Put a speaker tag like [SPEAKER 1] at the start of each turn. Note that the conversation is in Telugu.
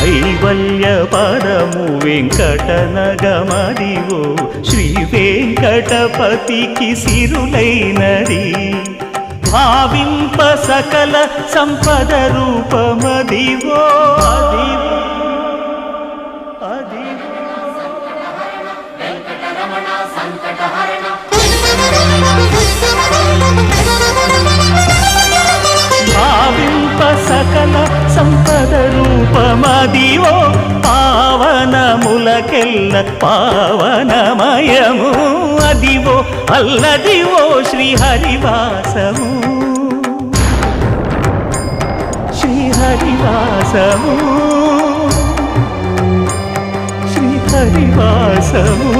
[SPEAKER 1] కైవల్య పదము వెంకటనగమదివో శ్రీ వెంకటపతికి సిరులైనది భావింప సకల సంపద రూపమదివో అదివో భావింప సకల సంపద రూపమదివో పావనములకెల్ల పావనమయము అదివో అల్లదివో శ్రీహరివాసము శ్రీహరివాసము శ్రీహరివాసము